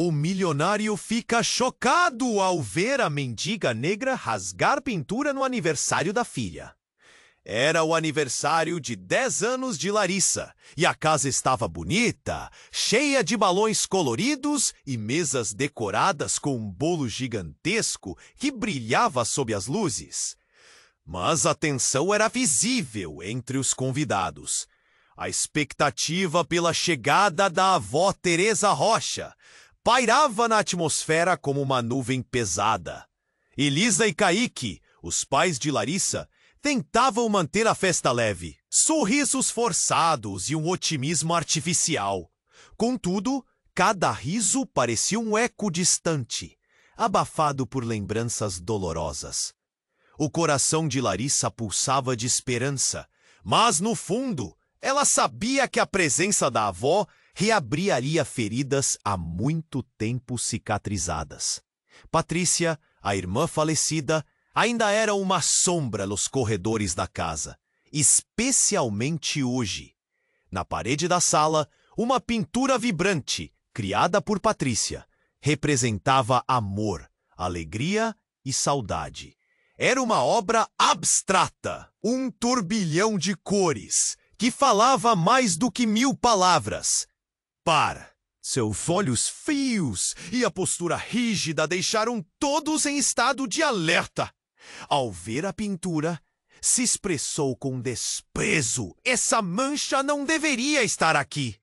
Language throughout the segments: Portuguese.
O milionário fica chocado ao ver a mendiga negra rasgar pintura no aniversário da filha. Era o aniversário de 10 anos de Larissa, e a casa estava bonita, cheia de balões coloridos e mesas decoradas com um bolo gigantesco que brilhava sob as luzes. Mas a tensão era visível entre os convidados. A expectativa pela chegada da avó Teresa Rocha pairava na atmosfera como uma nuvem pesada. Elisa e Kaique, os pais de Larissa, tentavam manter a festa leve, sorrisos forçados e um otimismo artificial. Contudo, cada riso parecia um eco distante, abafado por lembranças dolorosas. O coração de Larissa pulsava de esperança, mas no fundo, ela sabia que a presença da avó reabriria feridas há muito tempo cicatrizadas. Patrícia, a irmã falecida, ainda era uma sombra nos corredores da casa, especialmente hoje. Na parede da sala, uma pintura vibrante, criada por Patrícia, representava amor, alegria e saudade. Era uma obra abstrata, um turbilhão de cores, que falava mais do que 1000 palavras. Seus olhos frios e a postura rígida deixaram todos em estado de alerta. Ao ver a pintura, se expressou com desprezo. Essa mancha não deveria estar aqui.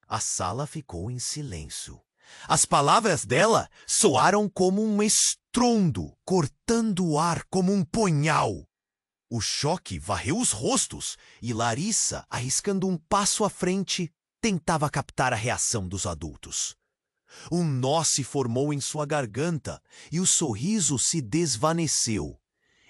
A sala ficou em silêncio. As palavras dela soaram como um estrondo, cortando o ar como um punhal. O choque varreu os rostos e Larissa, arriscando um passo à frente, tentava captar a reação dos adultos. Um nó se formou em sua garganta e o sorriso se desvaneceu.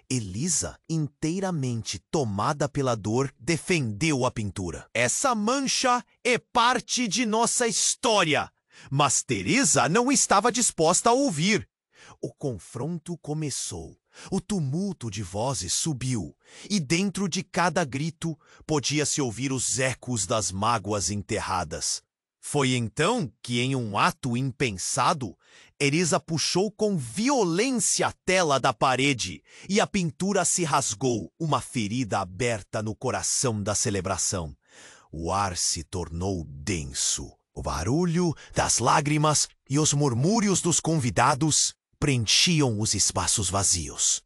Elisa, inteiramente tomada pela dor, defendeu a pintura. Essa mancha é parte de nossa história. Mas Teresa não estava disposta a ouvir. O confronto começou. O tumulto de vozes subiu, e dentro de cada grito podia-se ouvir os ecos das mágoas enterradas. Foi então que, em um ato impensado, Elisa puxou com violência a tela da parede e a pintura se rasgou, uma ferida aberta no coração da celebração. O ar se tornou denso. O barulho das lágrimas e os murmúrios dos convidados preenchiam os espaços vazios.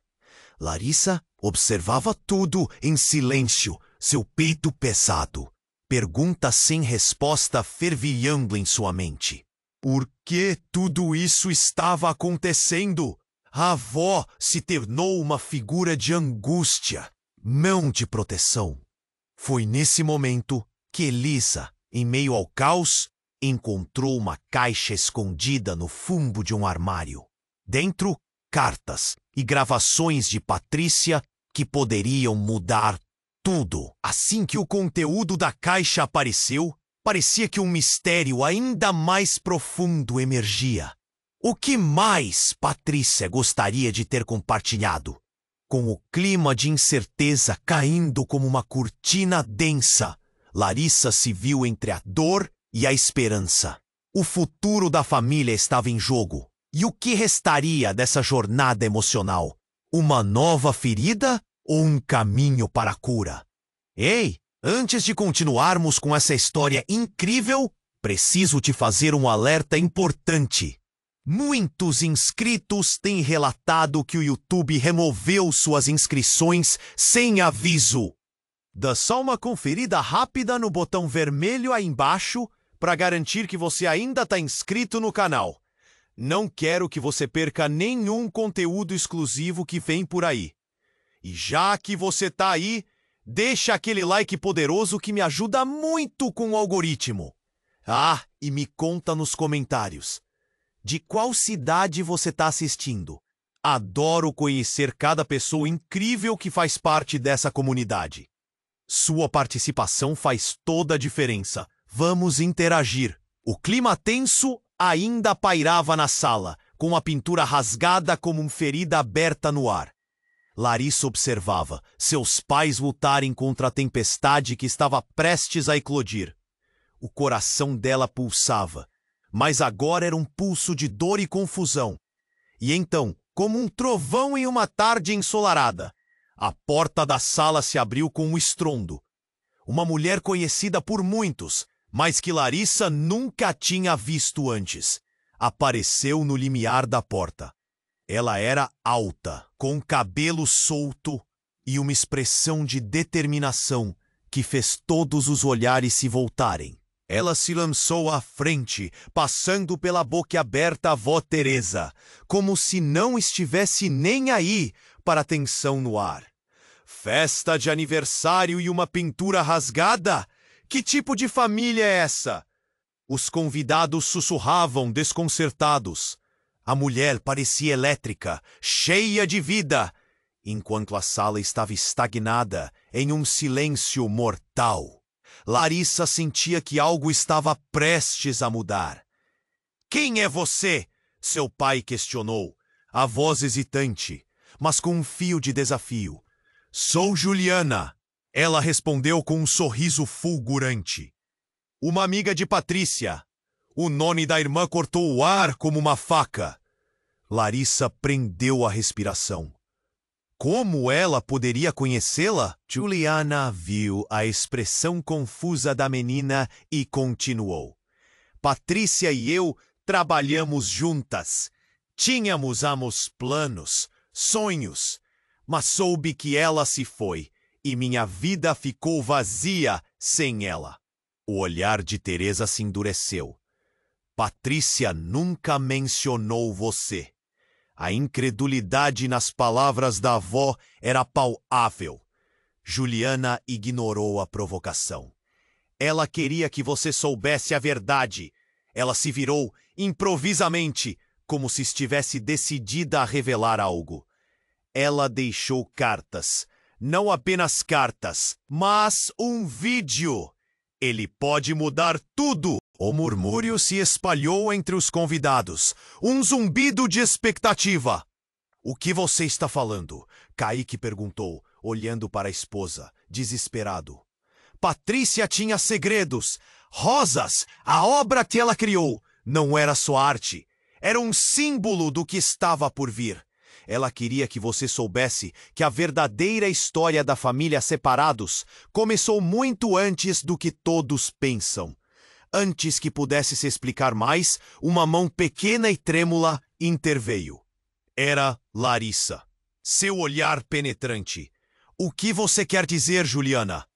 Larissa observava tudo em silêncio, seu peito pesado. Perguntas sem resposta fervilhando em sua mente. Por que tudo isso estava acontecendo? A avó se tornou uma figura de angústia, não de proteção. Foi nesse momento que Elisa, em meio ao caos, encontrou uma caixa escondida no fundo de um armário. Dentro, cartas e gravações de Patrícia que poderiam mudar tudo. Assim que o conteúdo da caixa apareceu, parecia que um mistério ainda mais profundo emergia. O que mais Patrícia gostaria de ter compartilhado? Com o clima de incerteza caindo como uma cortina densa, Larissa se viu entre a dor e a esperança. O futuro da família estava em jogo. E o que restaria dessa jornada emocional? Uma nova ferida ou um caminho para a cura? Ei, antes de continuarmos com essa história incrível, preciso te fazer um alerta importante. Muitos inscritos têm relatado que o YouTube removeu suas inscrições sem aviso. Dá só uma conferida rápida no botão vermelho aí embaixo para garantir que você ainda está inscrito no canal. Não quero que você perca nenhum conteúdo exclusivo que vem por aí. E já que você tá aí, deixa aquele like poderoso que me ajuda muito com o algoritmo. Ah, e me conta nos comentários. De qual cidade você tá assistindo? Adoro conhecer cada pessoa incrível que faz parte dessa comunidade. Sua participação faz toda a diferença. Vamos interagir. O clima tenso ainda pairava na sala, com a pintura rasgada como uma ferida aberta no ar. Larissa observava seus pais lutarem contra a tempestade que estava prestes a eclodir. O coração dela pulsava, mas agora era um pulso de dor e confusão. E então, como um trovão em uma tarde ensolarada, a porta da sala se abriu com um estrondo. Uma mulher conhecida por muitos, mas que Larissa nunca tinha visto antes, apareceu no limiar da porta. Ela era alta, com cabelo solto e uma expressão de determinação que fez todos os olhares se voltarem. Ela se lançou à frente, passando pela boquiaberta avó Teresa, como se não estivesse nem aí para a tensão no ar. Festa de aniversário e uma pintura rasgada? Que tipo de família é essa? Os convidados sussurravam, desconcertados. A mulher parecia elétrica, cheia de vida, enquanto a sala estava estagnada em um silêncio mortal. Larissa sentia que algo estava prestes a mudar. "Quem é você?" seu pai questionou, a voz hesitante, mas com um fio de desafio. "Sou Juliana", ela respondeu com um sorriso fulgurante. "Uma amiga de Patrícia." O nome da irmã cortou o ar como uma faca. Larissa prendeu a respiração. Como ela poderia conhecê-la? Juliana viu a expressão confusa da menina e continuou. "Patrícia e eu trabalhamos juntas. Tínhamos ambos planos, sonhos, mas soube que ela se foi e minha vida ficou vazia sem ela." O olhar de Teresa se endureceu. "Patrícia nunca mencionou você." A incredulidade nas palavras da avó era palpável. Juliana ignorou a provocação. "Ela queria que você soubesse a verdade." Ela se virou improvisamente, como se estivesse decidida a revelar algo. Ela deixou cartas. Não apenas cartas, mas um vídeo. Ele pode mudar tudo. O murmúrio se espalhou entre os convidados. Um zumbido de expectativa. "O que você está falando?" Kaique perguntou, olhando para a esposa, desesperado. "Patrícia tinha segredos. Rosas, a obra que ela criou, não era só arte. Era um símbolo do que estava por vir. Ela queria que você soubesse que a verdadeira história da família Separados começou muito antes do que todos pensam. Antes que pudesse se explicar mais, uma mão pequena e trêmula interveio. Era Larissa. Seu olhar penetrante. "O que você quer dizer, Juliana?"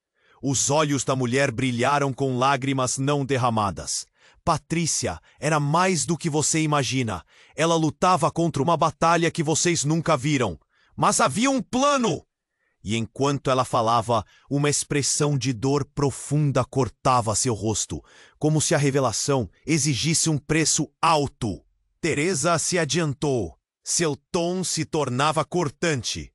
Os olhos da mulher brilharam com lágrimas não derramadas. "Patrícia era mais do que você imagina. Ela lutava contra uma batalha que vocês nunca viram. Mas havia um plano!" E enquanto ela falava, uma expressão de dor profunda cortava seu rosto, como se a revelação exigisse um preço alto. Teresa se adiantou. Seu tom se tornava cortante.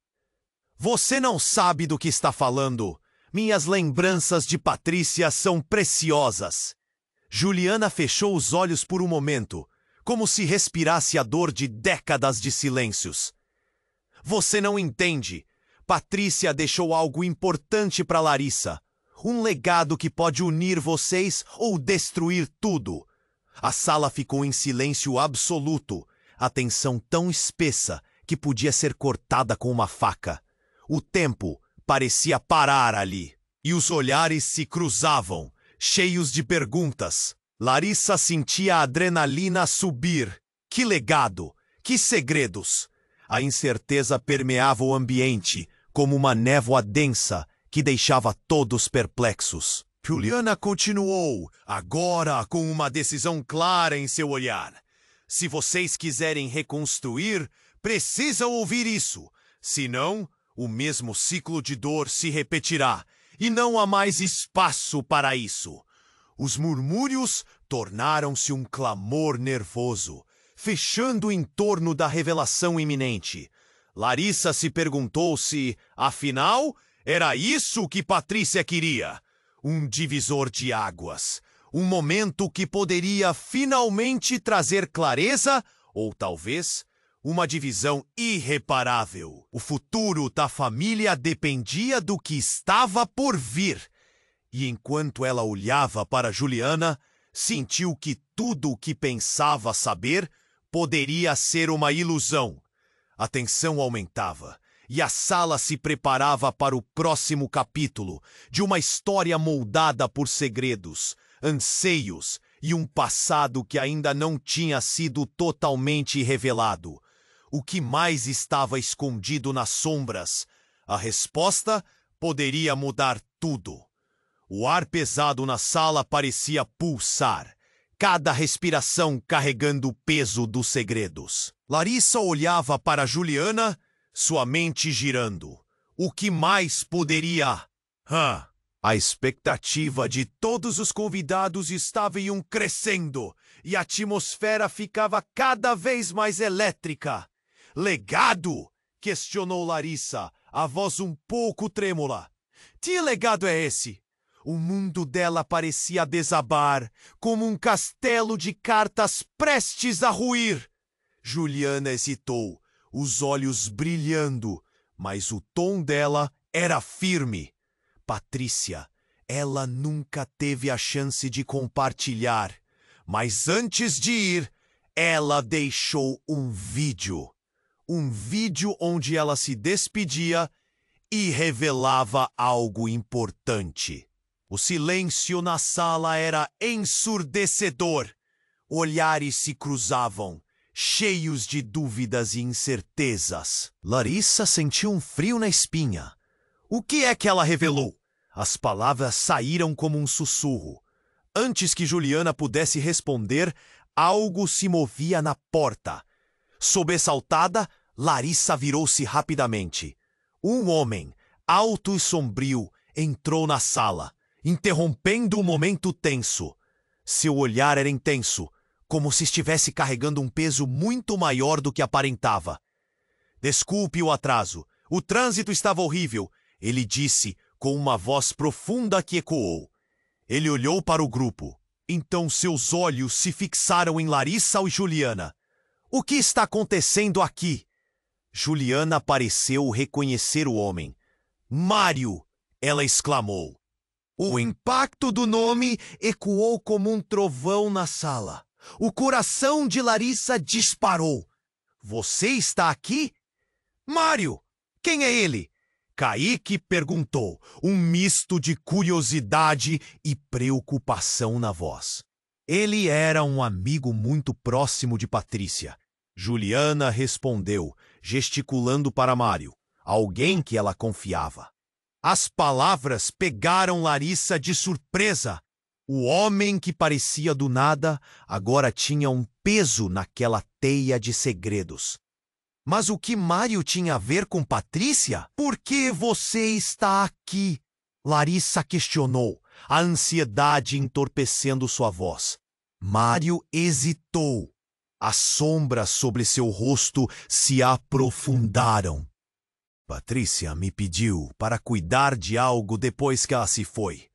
"Você não sabe do que está falando. Minhas lembranças de Patrícia são preciosas." Juliana fechou os olhos por um momento, como se respirasse a dor de décadas de silêncios. "Você não entende. Patrícia deixou algo importante para Larissa. Um legado que pode unir vocês ou destruir tudo." A sala ficou em silêncio absoluto, a tensão tão espessa que podia ser cortada com uma faca. O tempo parecia parar ali, e os olhares se cruzavam, cheios de perguntas. Larissa sentia a adrenalina subir. Que legado! Que segredos! A incerteza permeava o ambiente, como uma névoa densa que deixava todos perplexos. Juliana continuou, agora com uma decisão clara em seu olhar. "Se vocês quiserem reconstruir, precisam ouvir isso. Senão, o mesmo ciclo de dor se repetirá, e não há mais espaço para isso." Os murmúrios tornaram-se um clamor nervoso, fechando em torno da revelação iminente. Larissa se perguntou se, afinal, era isso que Patrícia queria. Um divisor de águas. Um momento que poderia finalmente trazer clareza, ou talvez uma divisão irreparável. O futuro da família dependia do que estava por vir. E enquanto ela olhava para Juliana, Sentiu que tudo o que pensava saber poderia ser uma ilusão. A tensão aumentava e a sala se preparava para o próximo capítulo de uma história moldada por segredos, anseios e um passado que ainda não tinha sido totalmente revelado. O que mais estava escondido nas sombras? A resposta poderia mudar tudo. O ar pesado na sala parecia pulsar, cada respiração carregando o peso dos segredos. Larissa olhava para Juliana, sua mente girando. O que mais poderia? A expectativa de todos os convidados estava crescendo e a atmosfera ficava cada vez mais elétrica. Legado? Questionou Larissa, a voz um pouco trêmula. Que legado é esse? O mundo dela parecia desabar, como um castelo de cartas prestes a ruir. Juliana hesitou, os olhos brilhando, mas o tom dela era firme. Patrícia, ela nunca teve a chance de compartilhar, mas antes de ir, ela deixou um vídeo. Um vídeo onde ela se despedia e revelava algo importante. O silêncio na sala era ensurdecedor. Olhares se cruzavam, cheios de dúvidas e incertezas. Larissa sentiu um frio na espinha. O que é que ela revelou? As palavras saíram como um sussurro. Antes que Juliana pudesse responder, algo se movia na porta. Sobressaltada, Larissa virou-se rapidamente. Um homem, alto e sombrio, entrou na sala, interrompendo o momento tenso. Seu olhar era intenso, como se estivesse carregando um peso muito maior do que aparentava. Desculpe o atraso. O trânsito estava horrível, ele disse com uma voz profunda que ecoou. Ele olhou para o grupo. Então seus olhos se fixaram em Larissa e Juliana. O que está acontecendo aqui? Juliana pareceu reconhecer o homem. Mário! Ela exclamou. O impacto do nome ecoou como um trovão na sala. O coração de Larissa disparou. Você está aqui? Mário! Quem é ele? Kaique perguntou, um misto de curiosidade e preocupação na voz. Ele era um amigo muito próximo de Patrícia. Juliana respondeu, gesticulando para Mário, alguém que ela confiava. As palavras pegaram Larissa de surpresa. O homem que parecia do nada agora tinha um peso naquela teia de segredos. Mas o que Mário tinha a ver com Patrícia? Por que você está aqui? Larissa questionou, a ansiedade entorpecendo sua voz. Mário hesitou. As sombras sobre seu rosto se aprofundaram. Patrícia me pediu para cuidar de algo depois que ela se foi.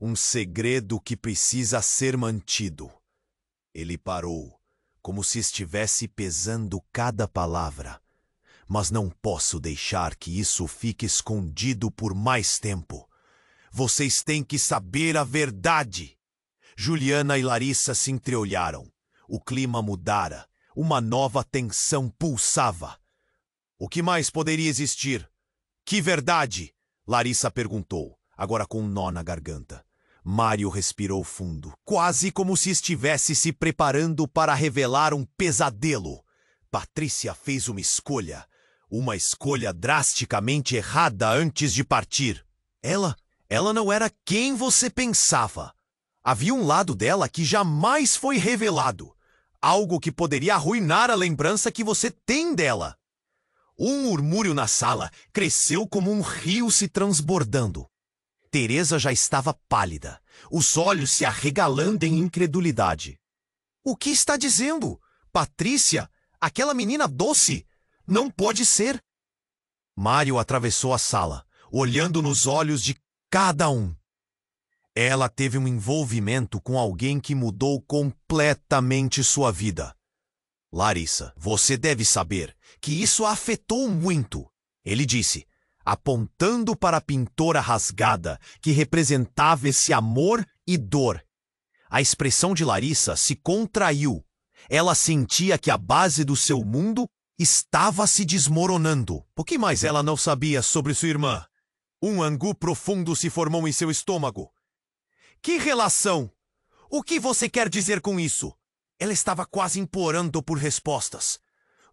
Um segredo que precisa ser mantido. Ele parou, como se estivesse pesando cada palavra. Mas não posso deixar que isso fique escondido por mais tempo. Vocês têm que saber a verdade. Juliana e Larissa se entreolharam. O clima mudara. Uma nova tensão pulsava. O que mais poderia existir? Que verdade? Larissa perguntou, agora com um nó na garganta. Mário respirou fundo, quase como se estivesse se preparando para revelar um pesadelo. Patrícia fez uma escolha drasticamente errada antes de partir. Ela não era quem você pensava. Havia um lado dela que jamais foi revelado. Algo que poderia arruinar a lembrança que você tem dela. Um murmúrio na sala cresceu como um rio se transbordando. Teresa já estava pálida, os olhos se arregalando em incredulidade. O que está dizendo? Patrícia, aquela menina doce? Não pode ser. Mário atravessou a sala, olhando nos olhos de cada um. Ela teve um envolvimento com alguém que mudou completamente sua vida. Larissa, você deve saber que isso a afetou muito, ele disse, apontando para a pintora rasgada que representava esse amor e dor. A expressão de Larissa se contraiu. Ela sentia que a base do seu mundo estava se desmoronando. O que mais ela não sabia sobre sua irmã? Um angu profundo se formou em seu estômago. Que relação? O que você quer dizer com isso? Ela estava quase implorando por respostas.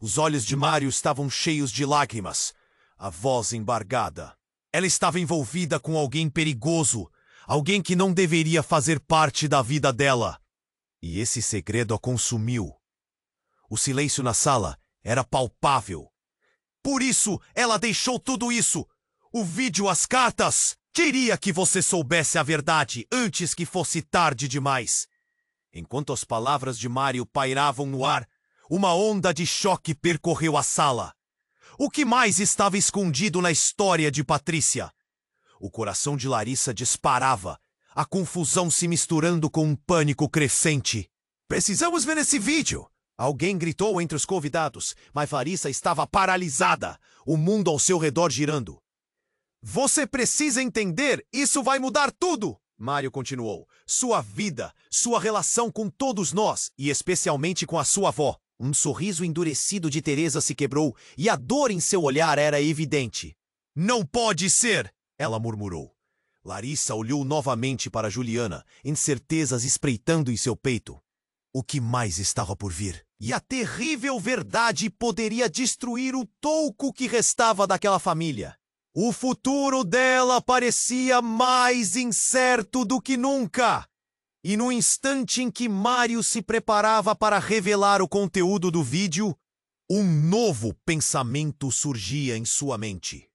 Os olhos de Mário estavam cheios de lágrimas, a voz embargada. Ela estava envolvida com alguém perigoso, alguém que não deveria fazer parte da vida dela. E esse segredo a consumiu. O silêncio na sala era palpável. Por isso, ela deixou tudo isso. O vídeo, as cartas. Queria que você soubesse a verdade antes que fosse tarde demais. Enquanto as palavras de Mário pairavam no ar, uma onda de choque percorreu a sala. O que mais estava escondido na história de Patrícia? O coração de Larissa disparava, a confusão se misturando com um pânico crescente. Precisamos ver esse vídeo! Alguém gritou entre os convidados, mas Larissa estava paralisada, o mundo ao seu redor girando. Você precisa entender, isso vai mudar tudo! Mário continuou. Sua vida, sua relação com todos nós, e especialmente com a sua avó. Um sorriso endurecido de Teresa se quebrou, e a dor em seu olhar era evidente. Não pode ser! Ela murmurou. Larissa olhou novamente para Juliana, incertezas espreitando em seu peito. O que mais estava por vir? E a terrível verdade poderia destruir o touco que restava daquela família. O futuro dela parecia mais incerto do que nunca. E no instante em que Mário se preparava para revelar o conteúdo do vídeo, um novo pensamento surgia em sua mente.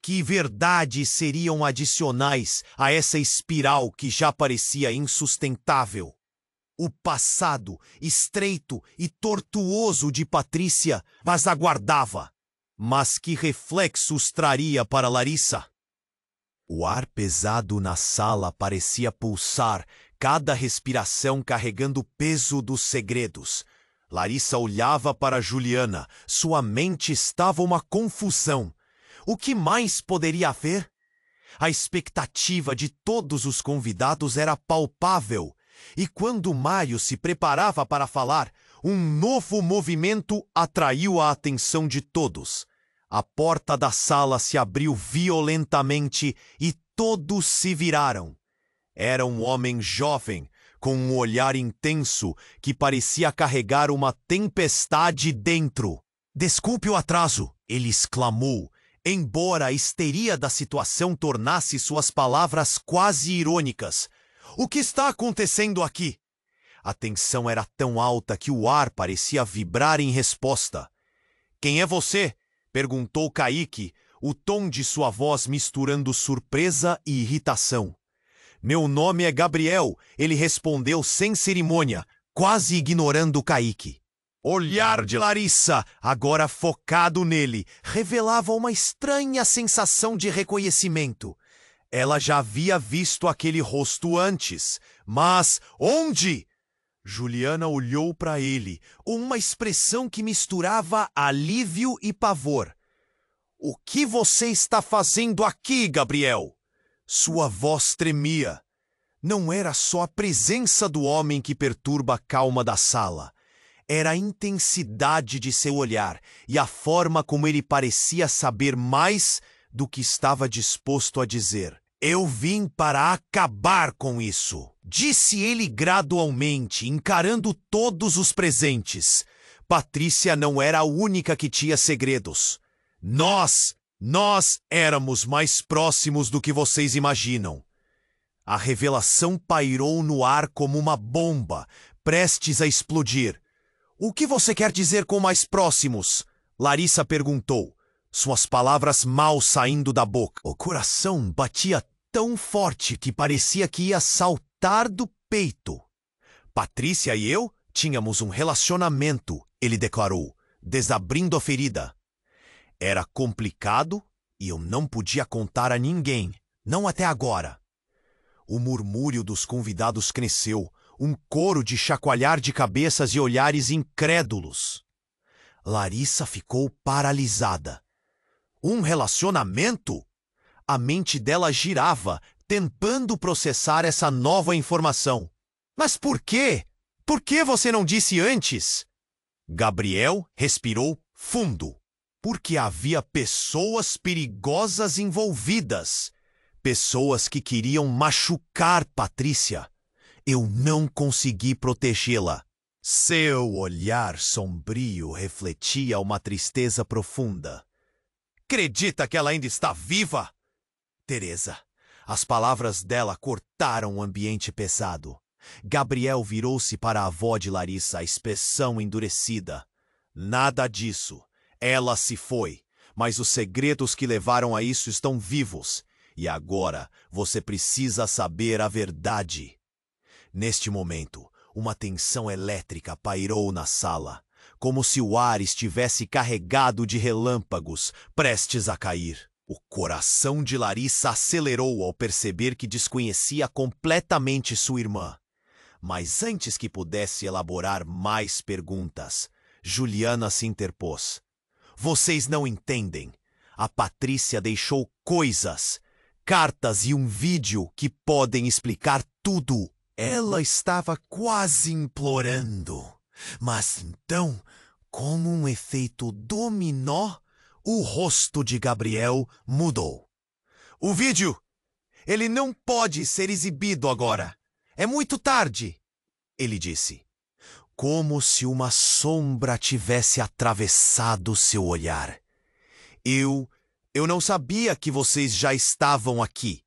Que verdades seriam adicionais a essa espiral que já parecia insustentável? O passado estreito e tortuoso de Patrícia as aguardava. Mas que reflexos traria para Larissa? O ar pesado na sala parecia pulsar, cada respiração carregando o peso dos segredos. Larissa olhava para Juliana, sua mente estava uma confusão. O que mais poderia haver? A expectativa de todos os convidados era palpável, e quando Mário se preparava para falar, um novo movimento atraiu a atenção de todos. A porta da sala se abriu violentamente e todos se viraram. Era um homem jovem, com um olhar intenso que parecia carregar uma tempestade dentro. Desculpe o atraso, ele exclamou, embora a histeria da situação tornasse suas palavras quase irônicas. O que está acontecendo aqui? A tensão era tão alta que o ar parecia vibrar em resposta. Quem é você? Perguntou Kaique, o tom de sua voz misturando surpresa e irritação. Meu nome é Gabriel, ele respondeu sem cerimônia, quase ignorando Kaique. O olhar de Larissa, agora focado nele, revelava uma estranha sensação de reconhecimento. Ela já havia visto aquele rosto antes, mas onde? Juliana olhou para ele, uma expressão que misturava alívio e pavor. O que você está fazendo aqui, Gabriel? Sua voz tremia. Não era só a presença do homem que perturba a calma da sala. Era a intensidade de seu olhar e a forma como ele parecia saber mais do que estava disposto a dizer. Eu vim para acabar com isso, disse ele gradualmente, encarando todos os presentes. Patrícia não era a única que tinha segredos. Nós éramos mais próximos do que vocês imaginam. A revelação pairou no ar como uma bomba, prestes a explodir. O que você quer dizer com mais próximos? Larissa perguntou, suas palavras mal saindo da boca. O coração batia tão forte que parecia que ia saltar do peito. Patrícia e eu tínhamos um relacionamento, ele declarou, desabrindo a ferida. Era complicado e eu não podia contar a ninguém, não até agora. O murmúrio dos convidados cresceu, um coro de chacoalhar de cabeças e olhares incrédulos. Larissa ficou paralisada. Um relacionamento? A mente dela girava, tentando processar essa nova informação. Mas por quê? Por que você não disse antes? Gabriel respirou fundo. Porque havia pessoas perigosas envolvidas. Pessoas que queriam machucar Patrícia. Eu não consegui protegê-la. Seu olhar sombrio refletia uma tristeza profunda. Acredita que ela ainda está viva? Teresa. As palavras dela cortaram o ambiente pesado. Gabriel virou-se para a avó de Larissa, a expressão endurecida. Nada disso. Ela se foi. Mas os segredos que levaram a isso estão vivos. E agora você precisa saber a verdade. Neste momento, uma tensão elétrica pairou na sala, como se o ar estivesse carregado de relâmpagos, prestes a cair. O coração de Larissa acelerou ao perceber que desconhecia completamente sua irmã. Mas antes que pudesse elaborar mais perguntas, Juliana se interpôs. Vocês não entendem. A Patrícia deixou coisas, cartas e um vídeo que podem explicar tudo. Ela estava quase implorando. Mas então, como um efeito dominó, o rosto de Gabriel mudou. O vídeo! Ele não pode ser exibido agora. É muito tarde, ele disse. Como se uma sombra tivesse atravessado seu olhar. Eu não sabia que vocês já estavam aqui.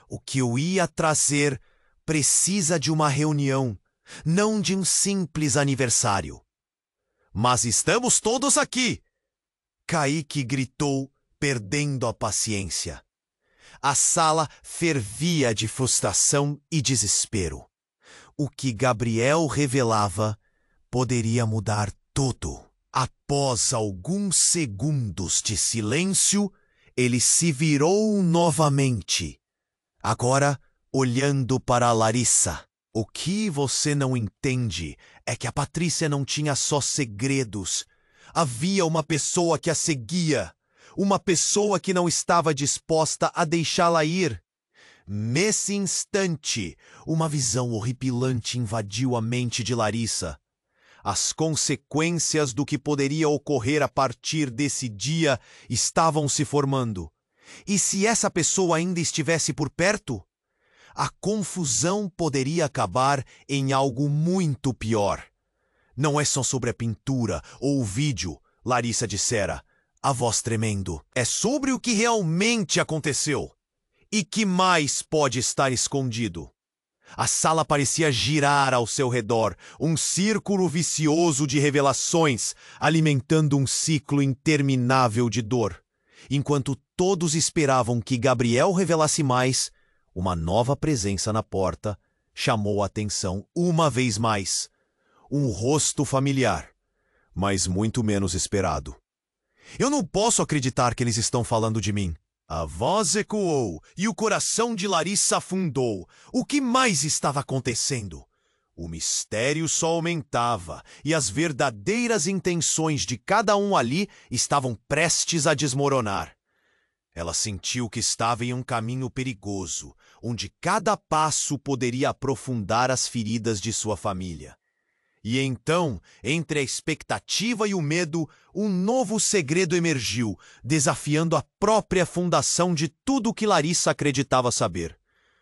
O que eu ia trazer precisa de uma reunião, não de um simples aniversário. Mas estamos todos aqui! Kaique gritou, perdendo a paciência. A sala fervia de frustração e desespero. O que Gabriel revelava poderia mudar tudo. Após alguns segundos de silêncio, ele se virou novamente. Agora, olhando para Larissa. O que você não entende é que a Patrícia não tinha só segredos. Havia uma pessoa que a seguia. Uma pessoa que não estava disposta a deixá-la ir. Nesse instante, uma visão horripilante invadiu a mente de Larissa. As consequências do que poderia ocorrer a partir desse dia estavam se formando. E se essa pessoa ainda estivesse por perto? A confusão poderia acabar em algo muito pior. Não é só sobre a pintura ou o vídeo, Larissa dissera, a voz tremendo. É sobre o que realmente aconteceu. E que mais pode estar escondido? A sala parecia girar ao seu redor, um círculo vicioso de revelações, alimentando um ciclo interminável de dor. Enquanto todos esperavam que Gabriel revelasse mais, uma nova presença na porta chamou a atenção uma vez mais. Um rosto familiar, mas muito menos esperado. Eu não posso acreditar que eles estão falando de mim. A voz ecoou e o coração de Larissa afundou. O que mais estava acontecendo? O mistério só aumentava e as verdadeiras intenções de cada um ali estavam prestes a desmoronar. Ela sentiu que estava em um caminho perigoso, onde cada passo poderia aprofundar as feridas de sua família. E então, entre a expectativa e o medo, um novo segredo emergiu, desafiando a própria fundação de tudo o que Larissa acreditava saber.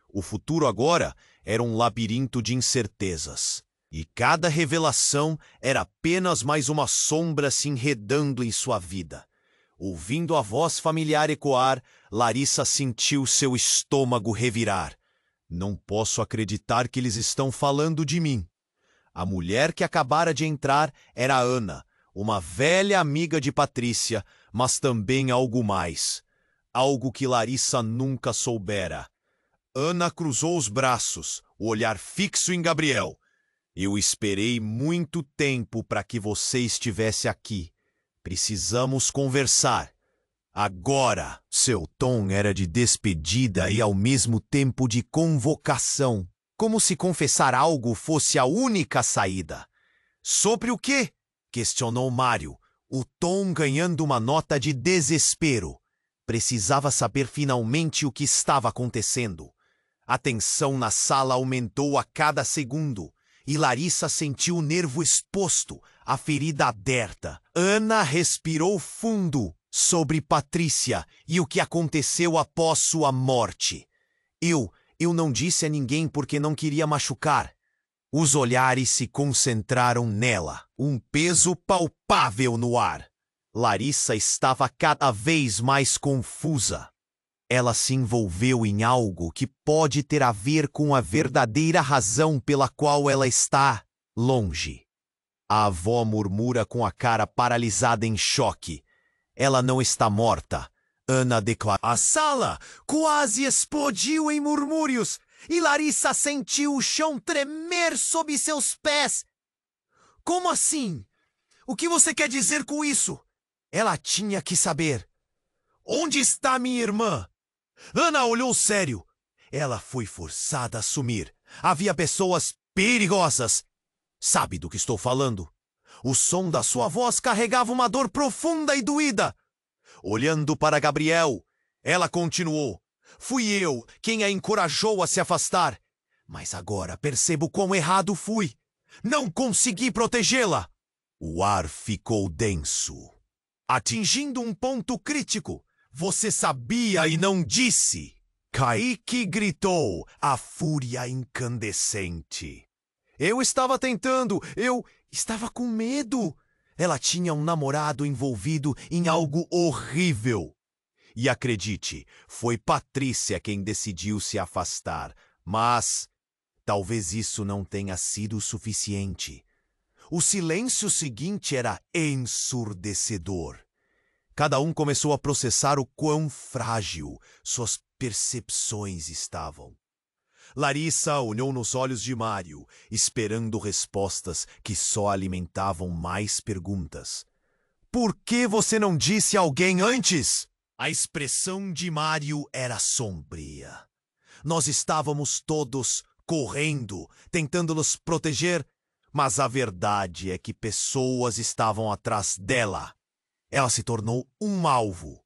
O futuro agora era um labirinto de incertezas. E cada revelação era apenas mais uma sombra se enredando em sua vida. Ouvindo a voz familiar ecoar, Larissa sentiu seu estômago revirar. Não posso acreditar que eles estão falando de mim. A mulher que acabara de entrar era Ana, uma velha amiga de Patrícia, mas também algo mais. Algo que Larissa nunca soubera. Ana cruzou os braços, o olhar fixo em Gabriel. Eu esperei muito tempo para que você estivesse aqui. Precisamos conversar. Agora! Seu tom era de despedida e ao mesmo tempo de convocação. Como se confessar algo fosse a única saída. Sobre o quê? Questionou Mário, o tom ganhando uma nota de desespero. Precisava saber finalmente o que estava acontecendo. A tensão na sala aumentou a cada segundo, e Larissa sentiu o nervo exposto, a ferida aberta. Ana respirou fundo sobre Patrícia e o que aconteceu após sua morte. Eu não disse a ninguém porque não queria machucar. Os olhares se concentraram nela, um peso palpável no ar. Larissa estava cada vez mais confusa. Ela se envolveu em algo que pode ter a ver com a verdadeira razão pela qual ela está longe. A avó murmura com a cara paralisada em choque. Ela não está morta. Ana declara. A sala quase explodiu em murmúrios e Larissa sentiu o chão tremer sob seus pés. Como assim? O que você quer dizer com isso? Ela tinha que saber. Onde está minha irmã? Ana olhou sério. Ela foi forçada a sumir. Havia pessoas perigosas. Sabe do que estou falando? O som da sua voz carregava uma dor profunda e doída. Olhando para Gabriel, ela continuou. Fui eu quem a encorajou a se afastar. Mas agora percebo quão errado fui. Não consegui protegê-la. O ar ficou denso, atingindo um ponto crítico. Você sabia e não disse. Kaique gritou, a fúria incandescente. Eu estava tentando, eu estava com medo. Ela tinha um namorado envolvido em algo horrível. E acredite, foi Patrícia quem decidiu se afastar. Mas talvez isso não tenha sido o suficiente. O silêncio seguinte era ensurdecedor. Cada um começou a processar o quão frágil suas percepções estavam. Larissa olhou nos olhos de Mário, esperando respostas que só alimentavam mais perguntas. Por que você não disse a alguém antes? A expressão de Mário era sombria. Nós estávamos todos correndo, tentando nos proteger, mas a verdade é que pessoas estavam atrás dela. Ela se tornou um alvo.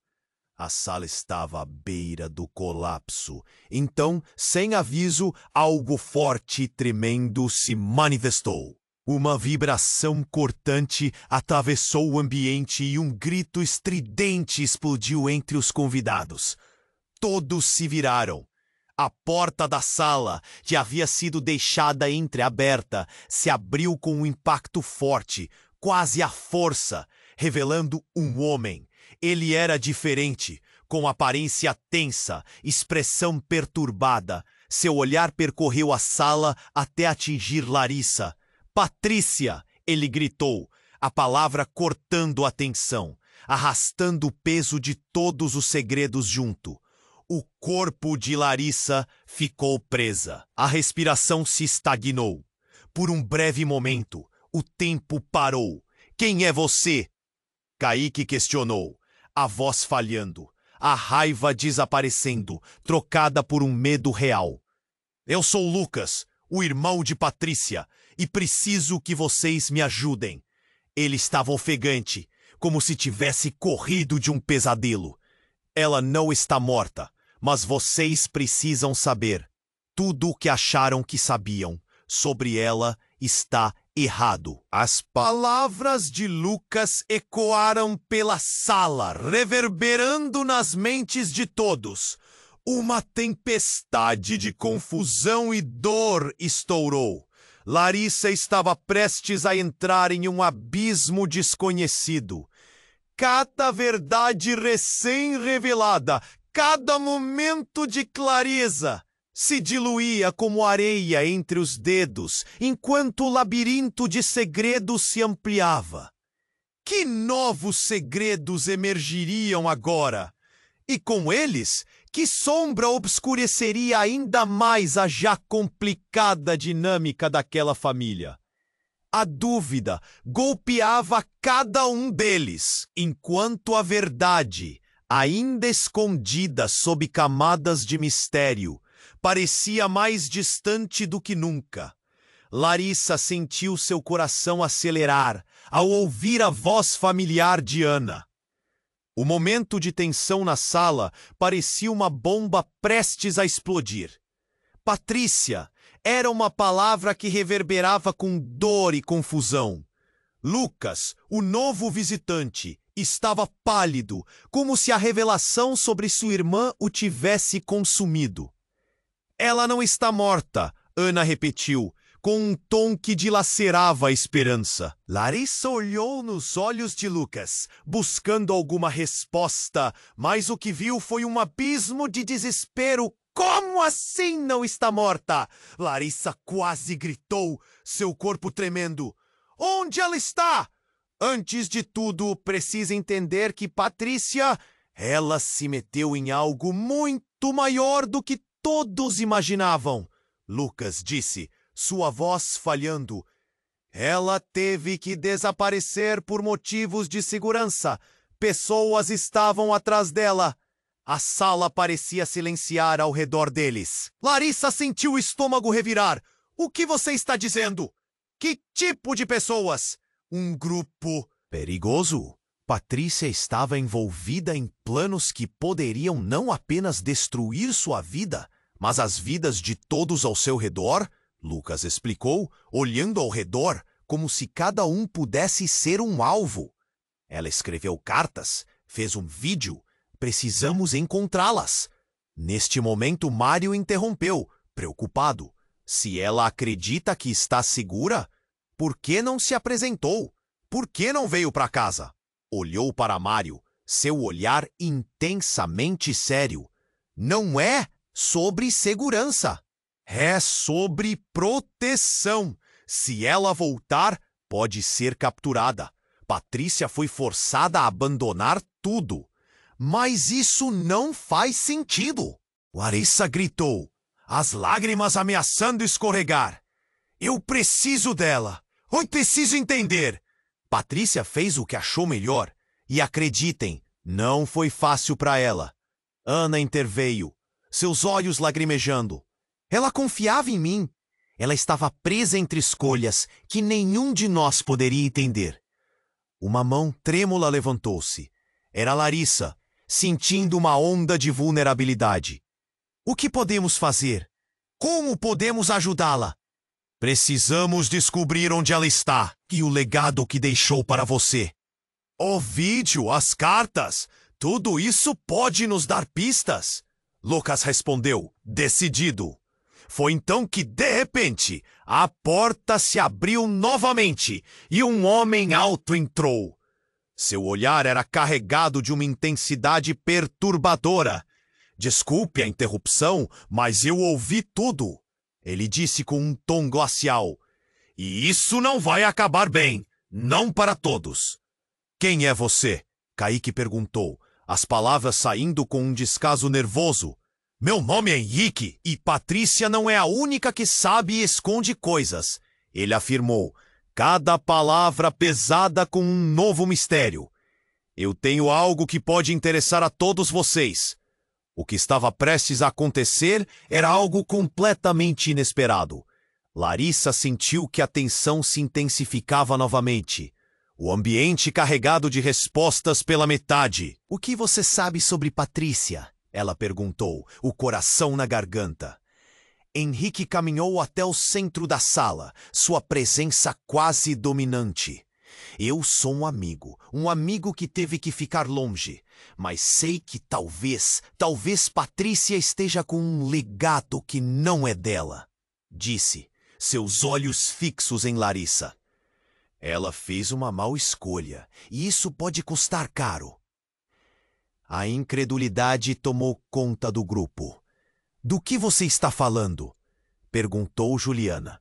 A sala estava à beira do colapso. Então, sem aviso, algo forte e tremendo se manifestou. Uma vibração cortante atravessou o ambiente e um grito estridente explodiu entre os convidados. Todos se viraram. A porta da sala, que havia sido deixada entreaberta, se abriu com um impacto forte, quase à força, revelando um homem. Ele era diferente, com aparência tensa, expressão perturbada. Seu olhar percorreu a sala até atingir Larissa. Patrícia! Ele gritou, a palavra cortando a tensão, arrastando o peso de todos os segredos junto. O corpo de Larissa ficou presa. A respiração se estagnou. Por um breve momento, o tempo parou. Quem é você? Kaique questionou, a voz falhando, a raiva desaparecendo, trocada por um medo real. Eu sou Lucas, o irmão de Patrícia, e preciso que vocês me ajudem. Ele estava ofegante, como se tivesse corrido de um pesadelo. Ela não está morta, mas vocês precisam saber. Tudo o que acharam que sabiam sobre ela está errado. As palavras de Lucas ecoaram pela sala, reverberando nas mentes de todos. Uma tempestade de confusão e dor estourou. Larissa estava prestes a entrar em um abismo desconhecido. Cada verdade recém-revelada, cada momento de clareza se diluía como areia entre os dedos, enquanto o labirinto de segredos se ampliava. Que novos segredos emergiriam agora? E com eles, que sombra obscureceria ainda mais a já complicada dinâmica daquela família? A dúvida golpeava cada um deles, enquanto a verdade, ainda escondida sob camadas de mistério, parecia mais distante do que nunca. Larissa sentiu seu coração acelerar ao ouvir a voz familiar de Ana. O momento de tensão na sala parecia uma bomba prestes a explodir. Patrícia era uma palavra que reverberava com dor e confusão. Lucas, o novo visitante, estava pálido, como se a revelação sobre sua irmã o tivesse consumido. Ela não está morta, Ana repetiu, com um tom que dilacerava a esperança. Larissa olhou nos olhos de Lucas, buscando alguma resposta, mas o que viu foi um abismo de desespero. Como assim não está morta? Larissa quase gritou, seu corpo tremendo. Onde ela está? Antes de tudo, precisa entender que Patrícia, ela se meteu em algo muito maior do que todos imaginavam. Lucas disse, sua voz falhando. Ela teve que desaparecer por motivos de segurança. Pessoas estavam atrás dela. A sala parecia silenciar ao redor deles. Larissa sentiu o estômago revirar. O que você está dizendo? Que tipo de pessoas? Um grupo perigoso? Patrícia estava envolvida em planos que poderiam não apenas destruir sua vida, mas as vidas de todos ao seu redor? Lucas explicou, olhando ao redor, como se cada um pudesse ser um alvo. Ela escreveu cartas, fez um vídeo. Precisamos encontrá-las. Neste momento, Mário interrompeu, preocupado. Se ela acredita que está segura, por que não se apresentou? Por que não veio para casa? Olhou para Mário, seu olhar intensamente sério. Não é sobre segurança. É sobre proteção. Se ela voltar, pode ser capturada. Patrícia foi forçada a abandonar tudo. Mas isso não faz sentido. Larissa gritou, as lágrimas ameaçando escorregar. Eu preciso dela. Eu preciso entender. Patrícia fez o que achou melhor. E acreditem, não foi fácil para ela. Ana interveio, seus olhos lagrimejando. Ela confiava em mim. Ela estava presa entre escolhas que nenhum de nós poderia entender. Uma mão trêmula levantou-se. Era Larissa, sentindo uma onda de vulnerabilidade. O que podemos fazer? Como podemos ajudá-la? Precisamos descobrir onde ela está e o legado que deixou para você. O vídeo, as cartas, tudo isso pode nos dar pistas. Lucas respondeu, decidido. Foi então que, de repente, a porta se abriu novamente e um homem alto entrou. Seu olhar era carregado de uma intensidade perturbadora. Desculpe a interrupção, mas eu ouvi tudo. Ele disse com um tom glacial. E isso não vai acabar bem. Não para todos. Quem é você? Kaique perguntou, as palavras saindo com um descaso nervoso. Meu nome é Henrique e Patrícia não é a única que sabe e esconde coisas. Ele afirmou. Cada palavra pesada com um novo mistério. Eu tenho algo que pode interessar a todos vocês. O que estava prestes a acontecer era algo completamente inesperado. Larissa sentiu que a tensão se intensificava novamente. O ambiente carregado de respostas pela metade. O que você sabe sobre Patrícia? Ela perguntou, o coração na garganta. Henrique caminhou até o centro da sala, sua presença quase dominante. Eu sou um amigo que teve que ficar longe, mas sei que talvez Patrícia esteja com um legado que não é dela, disse, seus olhos fixos em Larissa. Ela fez uma má escolha, e isso pode custar caro. A incredulidade tomou conta do grupo. Do que você está falando? Perguntou Juliana,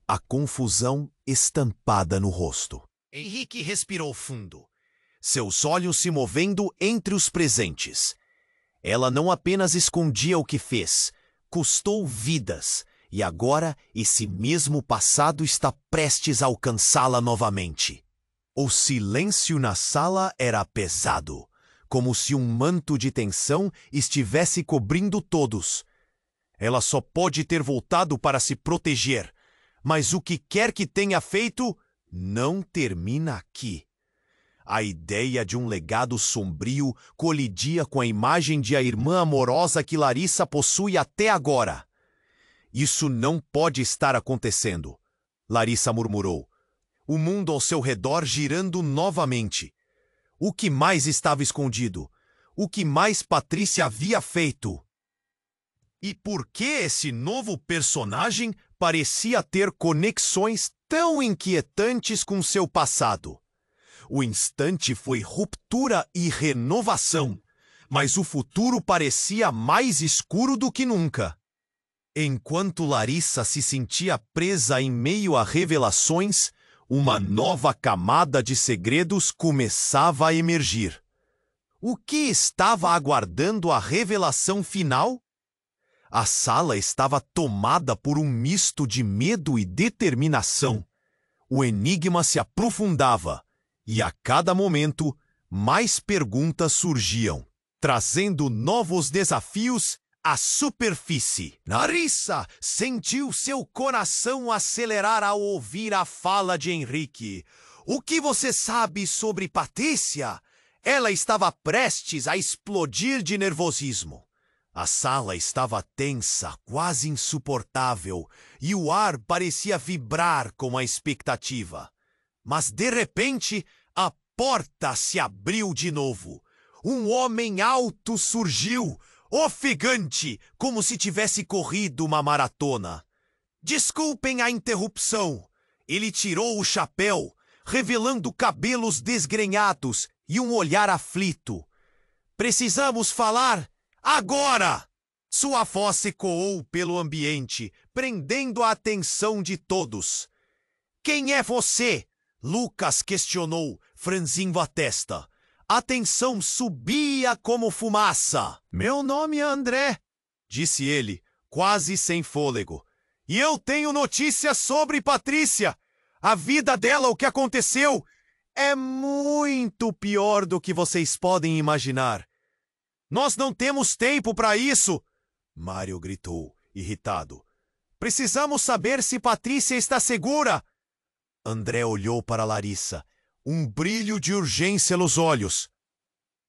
a confusão estampada no rosto. Henrique respirou fundo, seus olhos se movendo entre os presentes. Ela não apenas escondia o que fez, custou vidas, e agora esse mesmo passado está prestes a alcançá-la novamente. O silêncio na sala era pesado, como se um manto de tensão estivesse cobrindo todos. Ela só pode ter voltado para se proteger, mas o que quer que tenha feito não termina aqui. A ideia de um legado sombrio colidia com a imagem de a irmã amorosa que Larissa possui até agora. Isso não pode estar acontecendo, Larissa murmurou. O mundo ao seu redor girando novamente. O que mais estava escondido? O que mais Patrícia havia feito? E por que esse novo personagem parecia ter conexões tão inquietantes com seu passado? O instante foi ruptura e renovação, mas o futuro parecia mais escuro do que nunca. Enquanto Larissa se sentia presa em meio a revelações, uma nova camada de segredos começava a emergir. O que estava aguardando a revelação final? A sala estava tomada por um misto de medo e determinação. O enigma se aprofundava, e a cada momento, mais perguntas surgiam, trazendo novos desafios à superfície. Larissa sentiu seu coração acelerar ao ouvir a fala de Henrique. O que você sabe sobre Patrícia? Ela estava prestes a explodir de nervosismo. A sala estava tensa, quase insuportável, e o ar parecia vibrar com a expectativa. Mas, de repente, a porta se abriu de novo. Um homem alto surgiu, ofegante, como se tivesse corrido uma maratona. Desculpem a interrupção. Ele tirou o chapéu, revelando cabelos desgrenhados e um olhar aflito. Precisamos falar agora! Sua voz ecoou pelo ambiente, prendendo a atenção de todos. Quem é você? Lucas questionou, franzindo a testa. A tensão subia como fumaça. Meu nome é André, disse ele, quase sem fôlego. E eu tenho notícias sobre Patrícia. A vida dela, o que aconteceu, é muito pior do que vocês podem imaginar. Nós não temos tempo para isso, Mário gritou, irritado. Precisamos saber se Patrícia está segura. André olhou para Larissa, um brilho de urgência nos olhos.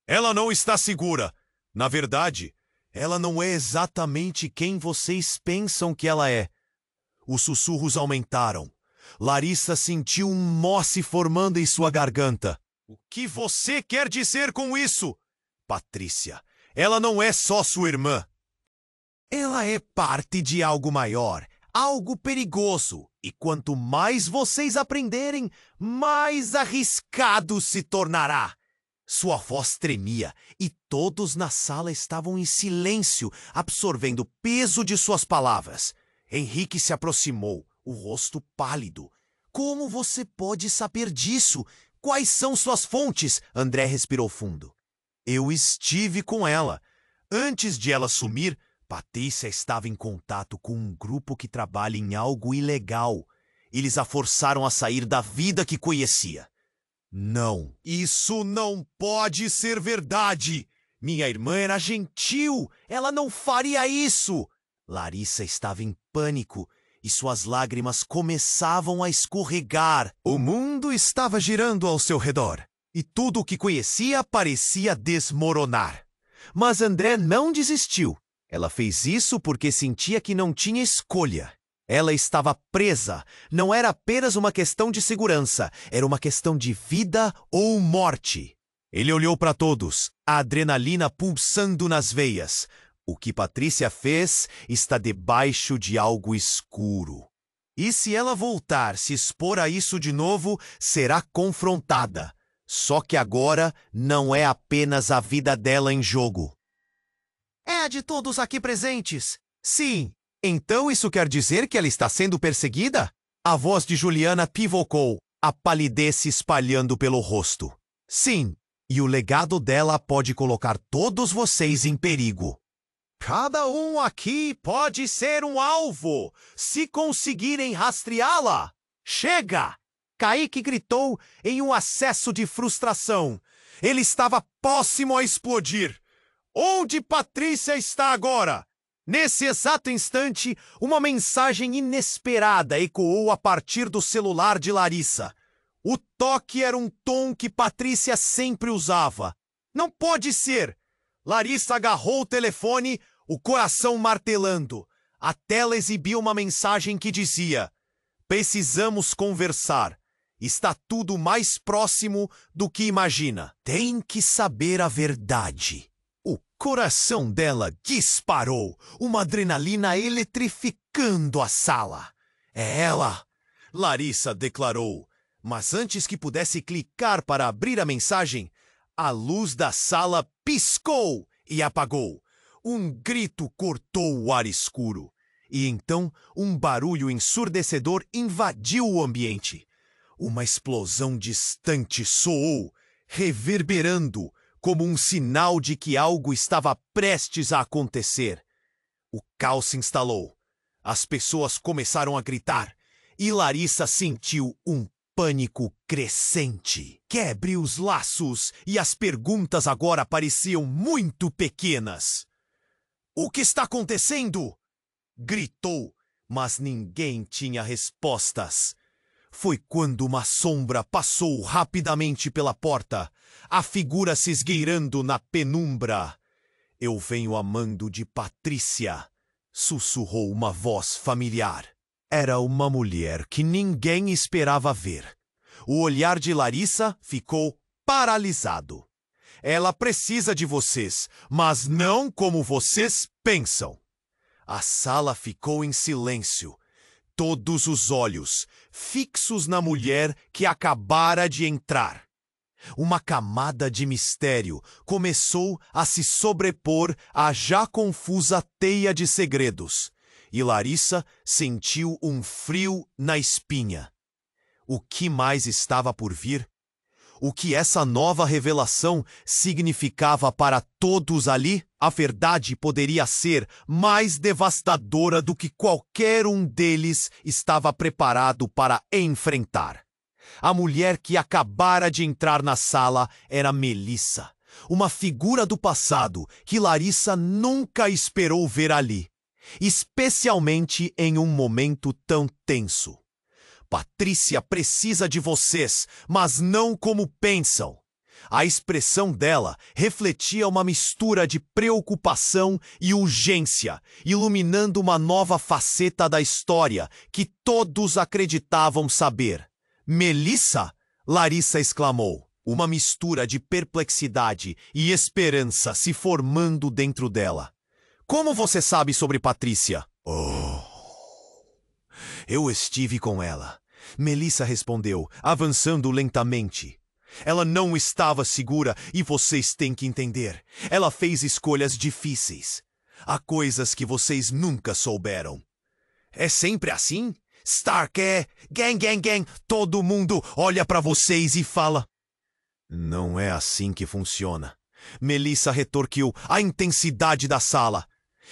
Ela não está segura. Na verdade, ela não é exatamente quem vocês pensam que ela é. Os sussurros aumentaram. Larissa sentiu um nó se formando em sua garganta. O que você quer dizer com isso? Patrícia, ela não é só sua irmã. Ela é parte de algo maior, algo perigoso. E quanto mais vocês aprenderem, mais arriscado se tornará. Sua voz tremia e todos na sala estavam em silêncio, absorvendo o peso de suas palavras. Henrique se aproximou, o rosto pálido. Como você pode saber disso? Quais são suas fontes? André respirou fundo. Eu estive com ela. Antes de ela sumir, Patrícia estava em contato com um grupo que trabalha em algo ilegal. Eles a forçaram a sair da vida que conhecia. Não, isso não pode ser verdade. Minha irmã era gentil. Ela não faria isso. Larissa estava em pânico e suas lágrimas começavam a escorregar. O mundo estava girando ao seu redor e tudo o que conhecia parecia desmoronar. Mas André não desistiu. Ela fez isso porque sentia que não tinha escolha. Ela estava presa. Não era apenas uma questão de segurança, era uma questão de vida ou morte. Ele olhou para todos, a adrenalina pulsando nas veias. O que Patrícia fez está debaixo de algo escuro. E se ela voltar se expor a isso de novo, será confrontada. Só que agora não é apenas a vida dela em jogo. É a de todos aqui presentes. Sim. Então isso quer dizer que ela está sendo perseguida? A voz de Juliana pivocou, a palidez se espalhando pelo rosto. Sim, e o legado dela pode colocar todos vocês em perigo. Cada um aqui pode ser um alvo, se conseguirem rastreá-la. Chega! Kaique gritou em um acesso de frustração. Ele estava próximo a explodir. Onde Patrícia está agora? Nesse exato instante, uma mensagem inesperada ecoou a partir do celular de Larissa. O toque era um tom que Patrícia sempre usava. Não pode ser! Larissa agarrou o telefone, o coração martelando. A tela exibia uma mensagem que dizia: "Precisamos conversar. Está tudo mais próximo do que imagina. Tem que saber a verdade." O coração dela disparou, uma adrenalina eletrificando a sala. "É ela!" Larissa declarou. Mas antes que pudesse clicar para abrir a mensagem, a luz da sala piscou e apagou. Um grito cortou o ar escuro. E então um barulho ensurdecedor invadiu o ambiente. Uma explosão distante soou, reverberando como um sinal de que algo estava prestes a acontecer. O caos se instalou. As pessoas começaram a gritar e Larissa sentiu um pânico crescente. Quebre os laços e as perguntas agora pareciam muito pequenas. "O que está acontecendo?" gritou, mas ninguém tinha respostas. Foi quando uma sombra passou rapidamente pela porta, a figura se esgueirando na penumbra. "Eu venho amando de Patrícia", sussurrou uma voz familiar. Era uma mulher que ninguém esperava ver. O olhar de Larissa ficou paralisado. "Ela precisa de vocês, mas não como vocês pensam." A sala ficou em silêncio. Todos os olhos fixos na mulher que acabara de entrar. Uma camada de mistério começou a se sobrepor à já confusa teia de segredos. E Larissa sentiu um frio na espinha. O que mais estava por vir? O que essa nova revelação significava para todos ali? A verdade poderia ser mais devastadora do que qualquer um deles estava preparado para enfrentar. A mulher que acabara de entrar na sala era Melissa, uma figura do passado que Larissa nunca esperou ver ali, especialmente em um momento tão tenso. "Patrícia precisa de vocês, mas não como pensam." A expressão dela refletia uma mistura de preocupação e urgência, iluminando uma nova faceta da história que todos acreditavam saber. "Melissa?" Larissa exclamou, uma mistura de perplexidade e esperança se formando dentro dela. "Como você sabe sobre Patrícia?" "Oh, eu estive com ela", Melissa respondeu, avançando lentamente. "Ela não estava segura e vocês têm que entender. Ela fez escolhas difíceis. Há coisas que vocês nunca souberam." "É sempre assim? Stark é... Gang, gang, gang, todo mundo olha pra vocês e fala..." "Não é assim que funciona." Melissa retorquiu a intensidade da sala.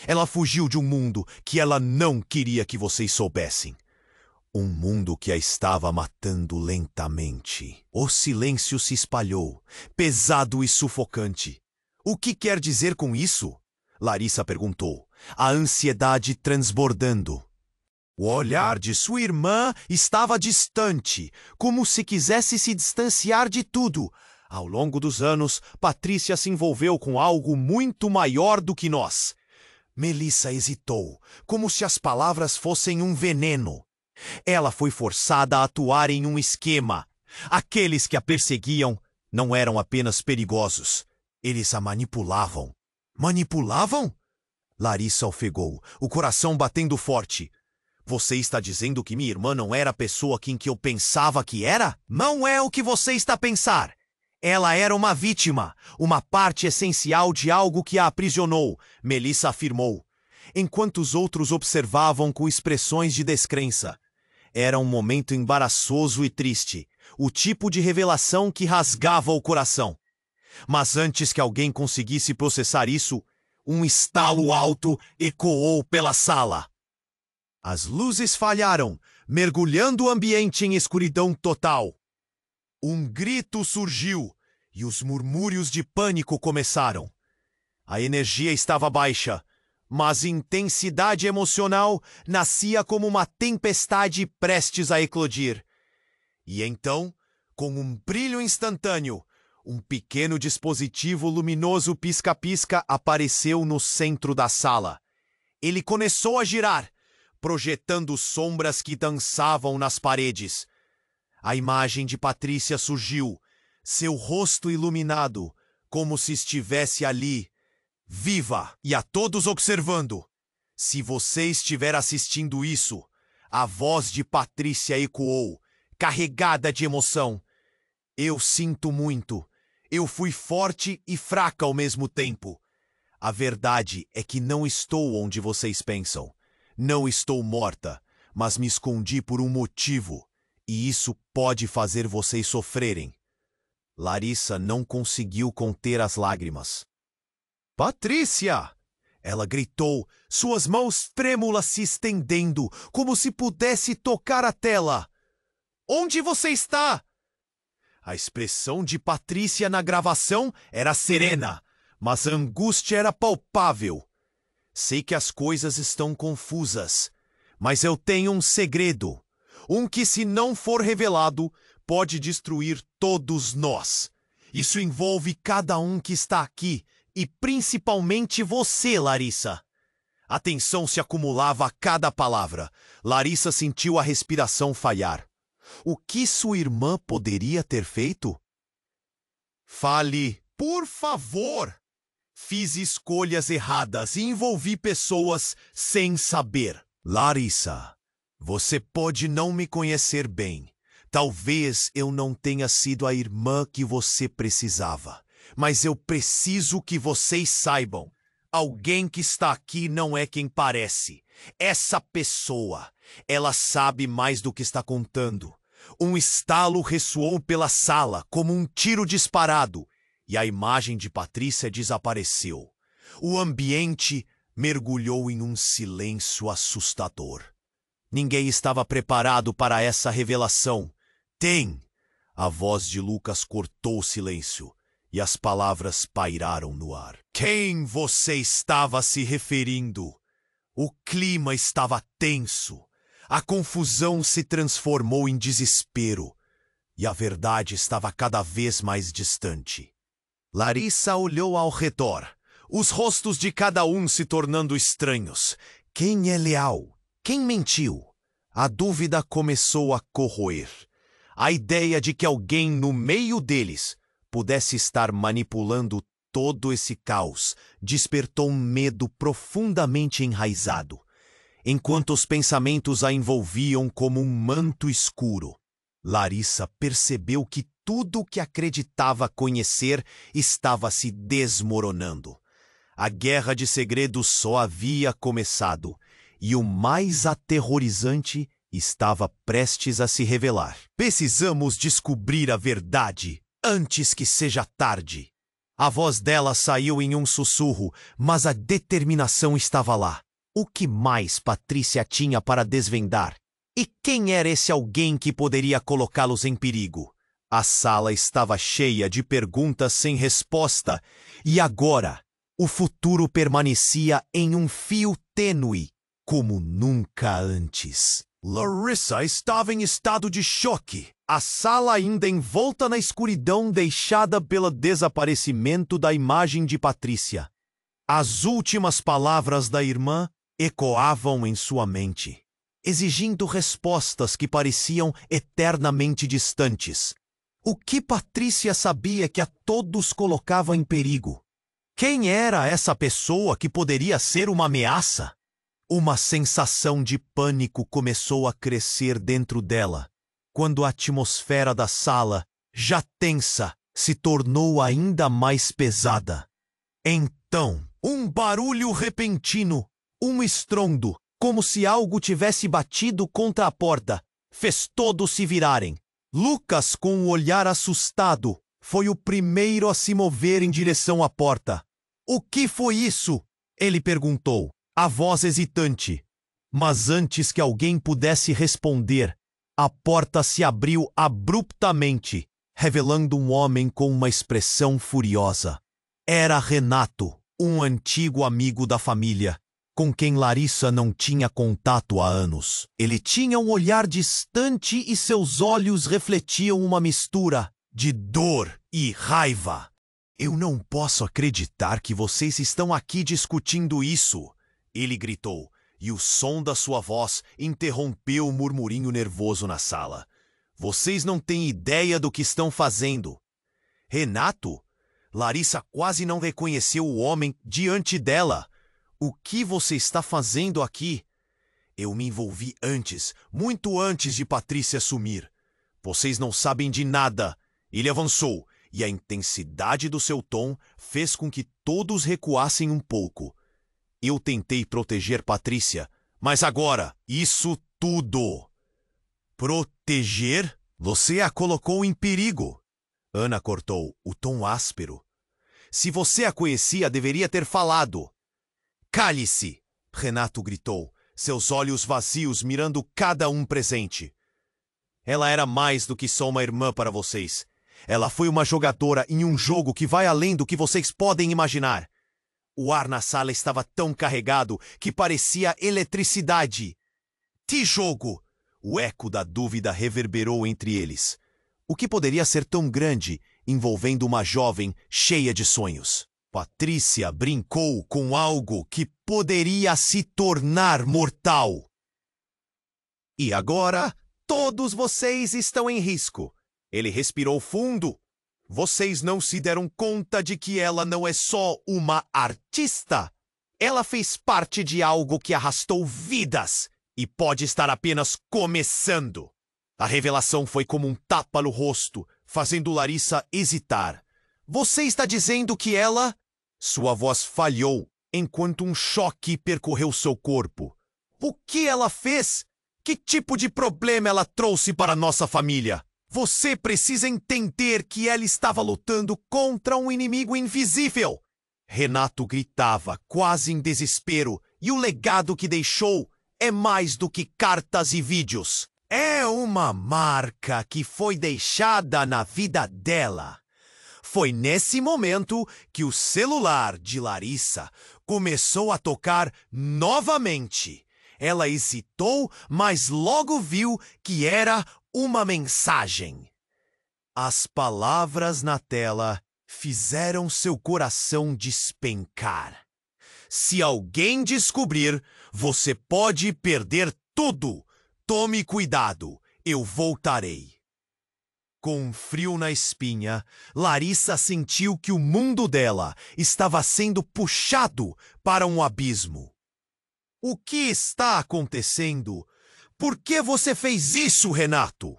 "Ela fugiu de um mundo que ela não queria que vocês soubessem. Um mundo que a estava matando lentamente." O silêncio se espalhou, pesado e sufocante. "O que quer dizer com isso?" Larissa perguntou, a ansiedade transbordando. O olhar de sua irmã estava distante, como se quisesse se distanciar de tudo. "Ao longo dos anos, Patrícia se envolveu com algo muito maior do que nós." Melissa hesitou, como se as palavras fossem um veneno. "Ela foi forçada a atuar em um esquema. Aqueles que a perseguiam não eram apenas perigosos. Eles a manipulavam." "Manipulavam?" Larissa ofegou, o coração batendo forte. "Você está dizendo que minha irmã não era a pessoa em que eu pensava que era?" "Não é o que você está a pensar. Ela era uma vítima, uma parte essencial de algo que a aprisionou", Melissa afirmou, enquanto os outros observavam com expressões de descrença. Era um momento embaraçoso e triste, o tipo de revelação que rasgava o coração. Mas antes que alguém conseguisse processar isso, um estalo alto ecoou pela sala. As luzes falharam, mergulhando o ambiente em escuridão total. Um grito surgiu e os murmúrios de pânico começaram. A energia estava baixa, mas intensidade emocional nascia como uma tempestade prestes a eclodir. E então, com um brilho instantâneo, um pequeno dispositivo luminoso pisca-pisca apareceu no centro da sala. Ele começou a girar, projetando sombras que dançavam nas paredes. A imagem de Patrícia surgiu, seu rosto iluminado, como se estivesse ali, viva e a todos observando. Se você estiver assistindo isso, a voz de Patrícia ecoou, carregada de emoção. Eu sinto muito. Eu fui forte e fraca ao mesmo tempo. A verdade é que não estou onde vocês pensam. Não estou morta, mas me escondi por um motivo, e isso pode fazer vocês sofrerem. Larissa não conseguiu conter as lágrimas. Patrícia! Ela gritou, suas mãos trêmulas se estendendo, como se pudesse tocar a tela. Onde você está? A expressão de Patrícia na gravação era serena, mas a angústia era palpável. Sei que as coisas estão confusas, mas eu tenho um segredo. Um que, se não for revelado, pode destruir todos nós. Isso envolve cada um que está aqui, e principalmente você, Larissa. A tensão se acumulava a cada palavra. Larissa sentiu a respiração falhar. O que sua irmã poderia ter feito? Fale, por favor. Fiz escolhas erradas e envolvi pessoas sem saber. Larissa, você pode não me conhecer bem. Talvez eu não tenha sido a irmã que você precisava. Mas eu preciso que vocês saibam. Alguém que está aqui não é quem parece. Essa pessoa, ela sabe mais do que está contando. Um estalo ressoou pela sala, como um tiro disparado, e a imagem de Patrícia desapareceu. O ambiente mergulhou em um silêncio assustador. Ninguém estava preparado para essa revelação. Tem! A voz de Lucas cortou o silêncio, e as palavras pairaram no ar. Quem você estava se referindo? O clima estava tenso. A confusão se transformou em desespero, e a verdade estava cada vez mais distante. Larissa olhou ao redor, os rostos de cada um se tornando estranhos. Quem é leal? Quem mentiu? A dúvida começou a corroer. A ideia de que alguém no meio deles pudesse estar manipulando todo esse caos despertou um medo profundamente enraizado, enquanto os pensamentos a envolviam como um manto escuro. Larissa percebeu que tudo o que acreditava conhecer estava se desmoronando. A guerra de segredos só havia começado, e o mais aterrorizante estava prestes a se revelar. Precisamos descobrir a verdade antes que seja tarde. A voz dela saiu em um sussurro, mas a determinação estava lá. O que mais Patrícia tinha para desvendar? E quem era esse alguém que poderia colocá-los em perigo? A sala estava cheia de perguntas sem resposta, e agora o futuro permanecia em um fio tênue, como nunca antes. Larissa estava em estado de choque. A sala ainda envolta na escuridão deixada pelo desaparecimento da imagem de Patrícia. As últimas palavras da irmã ecoavam em sua mente, exigindo respostas que pareciam eternamente distantes. O que Patrícia sabia que a todos colocava em perigo? Quem era essa pessoa que poderia ser uma ameaça? Uma sensação de pânico começou a crescer dentro dela, quando a atmosfera da sala, já tensa, se tornou ainda mais pesada. Então, um barulho repentino, um estrondo, como se algo tivesse batido contra a porta, fez todos se virarem. Lucas, com um olhar assustado, foi o primeiro a se mover em direção à porta. O que foi isso? Ele perguntou, a voz hesitante. Mas antes que alguém pudesse responder, a porta se abriu abruptamente, revelando um homem com uma expressão furiosa. Era Renato, um antigo amigo da família, com quem Larissa não tinha contato há anos. Ele tinha um olhar distante e seus olhos refletiam uma mistura de dor e raiva. Eu não posso acreditar que vocês estão aqui discutindo isso, Ele gritou, e o som da sua voz interrompeu o murmurinho nervoso na sala. Vocês não têm ideia do que estão fazendo. Renato? Larissa quase não reconheceu o homem diante dela. O que você está fazendo aqui? Eu me envolvi antes, muito antes de Patrícia sumir. Vocês não sabem de nada. Ele avançou, e a intensidade do seu tom fez com que todos recuassem um pouco. Eu tentei proteger Patrícia, mas agora, isso tudo. Proteger? Você a colocou em perigo. Ana cortou, o tom áspero. Se você a conhecia, deveria ter falado. Cale-se! Renato gritou, seus olhos vazios mirando cada um presente. Ela era mais do que só uma irmã para vocês. Ela foi uma jogadora em um jogo que vai além do que vocês podem imaginar. O ar na sala estava tão carregado que parecia eletricidade. Que jogo? O eco da dúvida reverberou entre eles. O que poderia ser tão grande, envolvendo uma jovem cheia de sonhos? Patrícia brincou com algo que poderia se tornar mortal. E agora, todos vocês estão em risco. Ele respirou fundo. Vocês não se deram conta de que ela não é só uma artista? Ela fez parte de algo que arrastou vidas e pode estar apenas começando. A revelação foi como um tapa no rosto, fazendo Larissa hesitar. Você está dizendo que ela... Sua voz falhou, enquanto um choque percorreu seu corpo. O que ela fez? Que tipo de problema ela trouxe para nossa família? Você precisa entender que ela estava lutando contra um inimigo invisível. Renato gritava, quase em desespero, e o legado que deixou é mais do que cartas e vídeos. É uma marca que foi deixada na vida dela. Foi nesse momento que o celular de Larissa começou a tocar novamente. Ela hesitou, mas logo viu que era uma mensagem. As palavras na tela fizeram seu coração despencar. Se alguém descobrir, você pode perder tudo. Tome cuidado, eu voltarei. Com um frio na espinha, Larissa sentiu que o mundo dela estava sendo puxado para um abismo. O que está acontecendo? Por que você fez isso, Renato?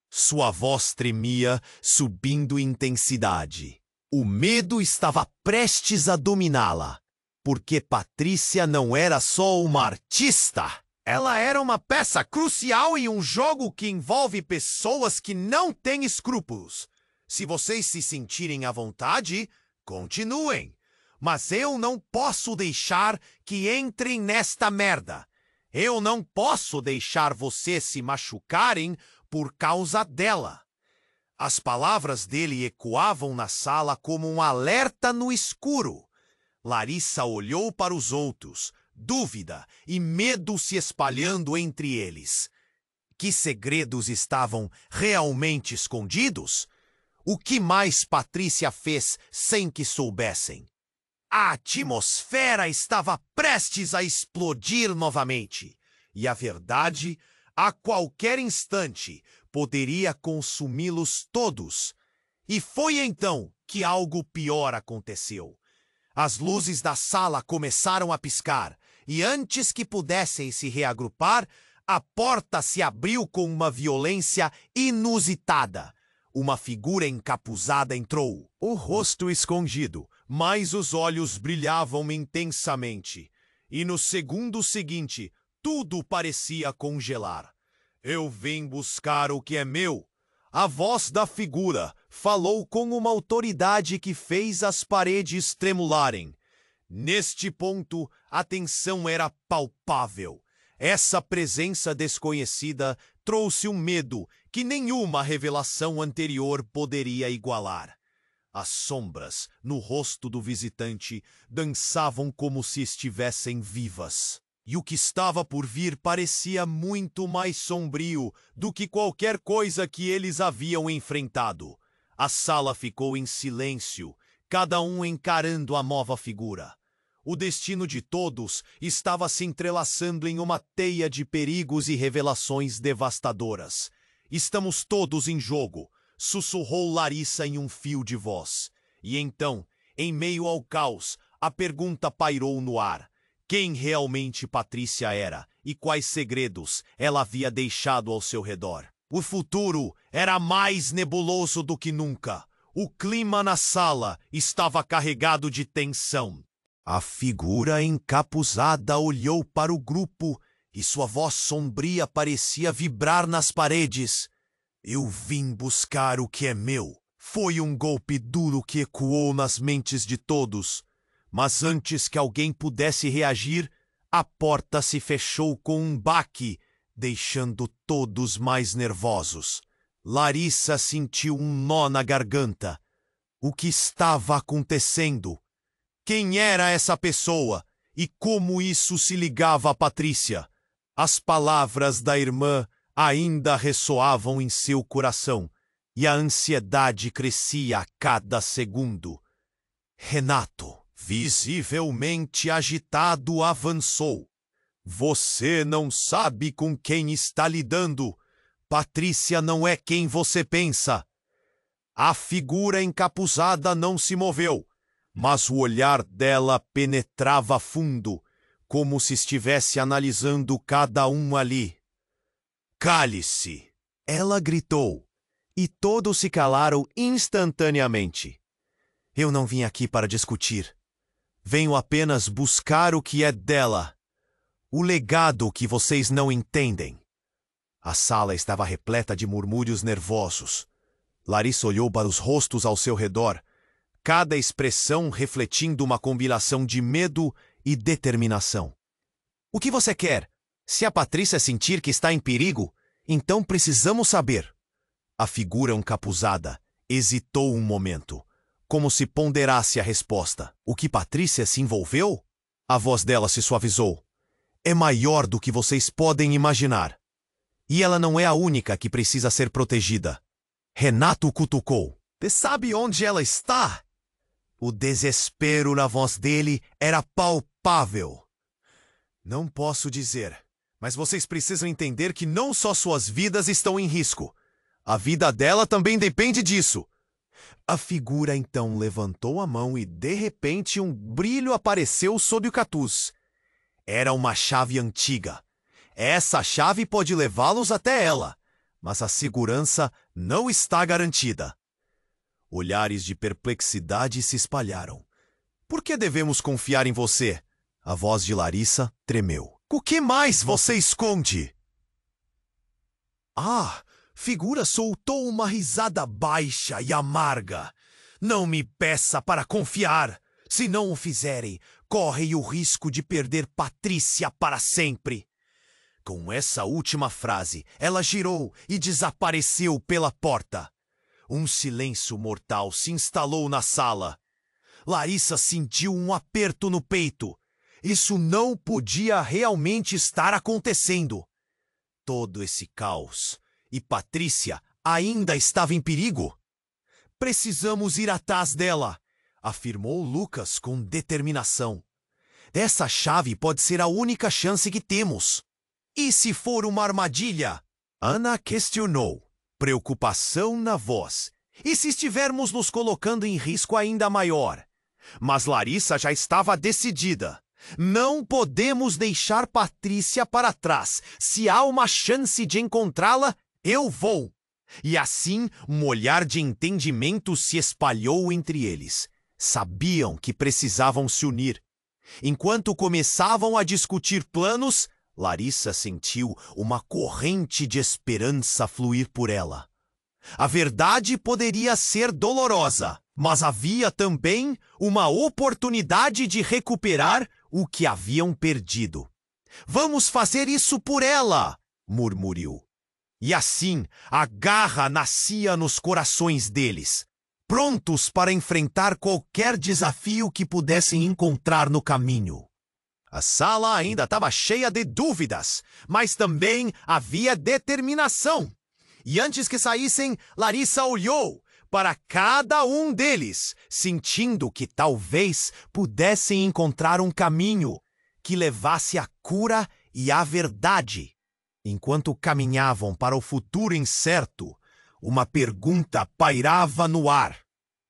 Sua voz tremia, subindo em intensidade. O medo estava prestes a dominá-la, porque Patrícia não era só uma artista. Ela era uma peça crucial em um jogo que envolve pessoas que não têm escrúpulos. Se vocês se sentirem à vontade, continuem. Mas eu não posso deixar que entrem nesta merda. Eu não posso deixar vocês se machucarem por causa dela. As palavras dele ecoavam na sala como um alerta no escuro. Larissa olhou para os outros, dúvida e medo se espalhando entre eles. Que segredos estavam realmente escondidos? O que mais Patrícia fez sem que soubessem? A atmosfera estava prestes a explodir novamente, e a verdade, a qualquer instante, poderia consumi-los todos. E foi então que algo pior aconteceu. As luzes da sala começaram a piscar, e antes que pudessem se reagrupar, a porta se abriu com uma violência inusitada. Uma figura encapuzada entrou, o rosto escondido, mas os olhos brilhavam intensamente. E no segundo seguinte, tudo parecia congelar. Eu vim buscar o que é meu. A voz da figura falou com uma autoridade que fez as paredes tremularem. Neste ponto, a tensão era palpável. Essa presença desconhecida trouxe um medo que nenhuma revelação anterior poderia igualar. As sombras no rosto do visitante dançavam como se estivessem vivas. E o que estava por vir parecia muito mais sombrio do que qualquer coisa que eles haviam enfrentado. A sala ficou em silêncio, cada um encarando a nova figura. o destino de todos estava se entrelaçando em uma teia de perigos e revelações devastadoras. Estamos todos em jogo, sussurrou Larissa em um fio de voz. E então, em meio ao caos, a pergunta pairou no ar. Quem realmente Patrícia era e quais segredos ela havia deixado ao seu redor? O futuro era mais nebuloso do que nunca. O clima na sala estava carregado de tensão. A figura encapuzada olhou para o grupo e sua voz sombria parecia vibrar nas paredes. Eu vim buscar o que é meu. Foi um golpe duro que ecoou nas mentes de todos. Mas antes que alguém pudesse reagir, a porta se fechou com um baque, deixando todos mais nervosos. Larissa sentiu um nó na garganta. O que estava acontecendo? Quem era essa pessoa? E como isso se ligava a Patrícia? As palavras da irmã ainda ressoavam em seu coração, e a ansiedade crescia a cada segundo. Renato, visivelmente agitado, avançou. Você não sabe com quem está lidando. Patrícia não é quem você pensa. A figura encapuzada não se moveu, mas o olhar dela penetrava fundo, como se estivesse analisando cada um ali. Cale-se! Ela gritou, e todos se calaram instantaneamente. Eu não vim aqui para discutir. Venho apenas buscar o que é dela. O legado que vocês não entendem. A sala estava repleta de murmúrios nervosos. Larissa olhou para os rostos ao seu redor, cada expressão refletindo uma combinação de medo e determinação. O que você quer? Se a Patrícia sentir que está em perigo, então precisamos saber. A figura encapuzada hesitou um momento, como se ponderasse a resposta. O que Patrícia se envolveu? A voz dela se suavizou. É maior do que vocês podem imaginar. E ela não é a única que precisa ser protegida. Renato cutucou. Você sabe onde ela está? O desespero na voz dele era palpável. Não posso dizer, mas vocês precisam entender que não só suas vidas estão em risco. A vida dela também depende disso. A figura então levantou a mão e, de repente, um brilho apareceu sob o capuz. Era uma chave antiga. Essa chave pode levá-los até ela, mas a segurança não está garantida. Olhares de perplexidade se espalharam. Por que devemos confiar em você? A voz de Larissa tremeu. O que mais você esconde? Figura soltou uma risada baixa e amarga. Não me peça para confiar. Se não o fizerem, correm o risco de perder Patrícia para sempre. Com essa última frase, ela girou e desapareceu pela porta. Um silêncio mortal se instalou na sala. Larissa sentiu um aperto no peito. Isso não podia realmente estar acontecendo. Todo esse caos. E Patrícia ainda estava em perigo. Precisamos ir atrás dela, afirmou Lucas com determinação. Essa chave pode ser a única chance que temos. E se for uma armadilha? Ana questionou, preocupação na voz. E se estivermos nos colocando em risco ainda maior? Mas Larissa já estava decidida. Não podemos deixar Patrícia para trás. Se há uma chance de encontrá-la, eu vou. E assim, um olhar de entendimento se espalhou entre eles. Sabiam que precisavam se unir. Enquanto começavam a discutir planos, Larissa sentiu uma corrente de esperança fluir por ela. A verdade poderia ser dolorosa, mas havia também uma oportunidade de recuperar o que haviam perdido. Vamos fazer isso por ela, murmurou. E assim, a garra nascia nos corações deles, prontos para enfrentar qualquer desafio que pudessem encontrar no caminho. A sala ainda estava cheia de dúvidas, mas também havia determinação. E antes que saíssem, Larissa olhou para cada um deles, sentindo que talvez pudessem encontrar um caminho que levasse à cura e à verdade. Enquanto caminhavam para o futuro incerto, uma pergunta pairava no ar.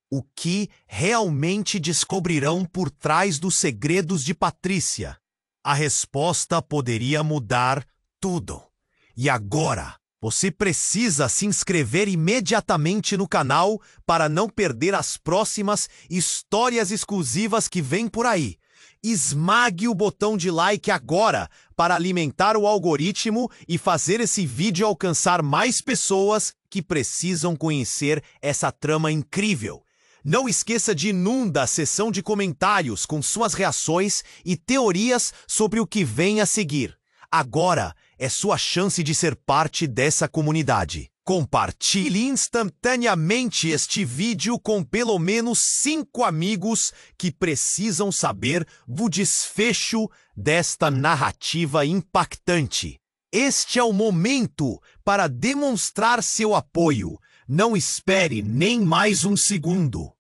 O que realmente descobrirão por trás dos segredos de Patrícia? A resposta poderia mudar tudo. E agora, você precisa se inscrever imediatamente no canal para não perder as próximas histórias exclusivas que vêm por aí. Esmague o botão de like agora para alimentar o algoritmo e fazer esse vídeo alcançar mais pessoas que precisam conhecer essa trama incrível. Não esqueça de inundar a seção de comentários com suas reações e teorias sobre o que vem a seguir. Agora é sua chance de ser parte dessa comunidade. Compartilhe instantaneamente este vídeo com pelo menos 5 amigos que precisam saber do desfecho desta narrativa impactante. Este é o momento para demonstrar seu apoio. Não espere nem mais um segundo.